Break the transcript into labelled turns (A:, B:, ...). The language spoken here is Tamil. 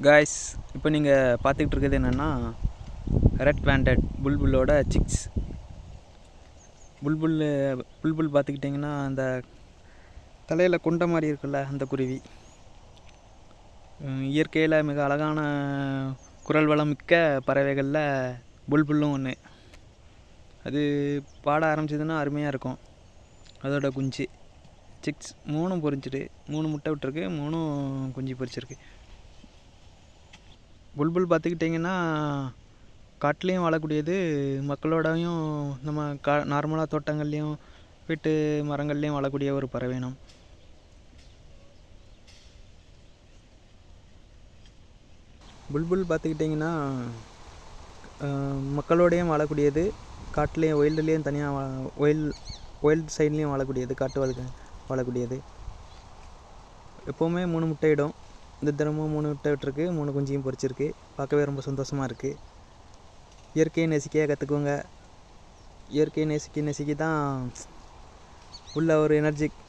A: காய்ஸ், இப்போ நீங்கள் பார்த்துக்கிட்டு இருக்கிறது என்னென்னா ரெட் பிளான்டட் புல்புல்லோட சிக்ஸ். புல்புல் பார்த்துக்கிட்டிங்கன்னா அந்த தலையில் கொண்ட மாதிரி இருக்குல்ல, அந்த குருவி. இயற்கையில் மிக அழகான குரல் வளம் மிக்க பறவைகளில் புல்புல்லும் ஒன்று. அது பாட ஆரம்பிச்சதுன்னா அருமையாக இருக்கும். அதோட குஞ்சு சிக்ஸ் 3 பொரிச்சிட்டு 3 முட்டை விட்டுருக்கு, 3 குஞ்சு பொரிச்சிருக்கு. புல்புல் பார்த்துக்கிட்டிங்கன்னா காட்டிலையும் வாழக்கூடியது, மக்களோடையும் நம்ம நார்மலாக தோட்டங்கள்லேயும் வீட்டு மரங்கள்லேயும் வாழக்கூடிய ஒரு பறவைனம். புல்புல் பார்த்துக்கிட்டிங்கன்னா மக்களோடையும் வாழக்கூடியது, காட்டுலேயும் ஒயில்டுலேயும் தனியாக ஒயில்டு சைட்லேயும் வாழக்கூடியது, காட்டு வாழக்கூடியது. எப்போவுமே 3 முட்டையிடும். இந்த தினமும் 3 முட்டை விட்டுருக்கு, 3 குஞ்சியும் பொரிச்சிருக்கு. பார்க்கவே ரொம்ப சந்தோஷமாக இருக்குது. இயற்கையை நேசிக்க கற்றுக்குவோங்க. இயற்கையை நேசிக்க தான் உள்ள ஒரு எனர்ஜிக்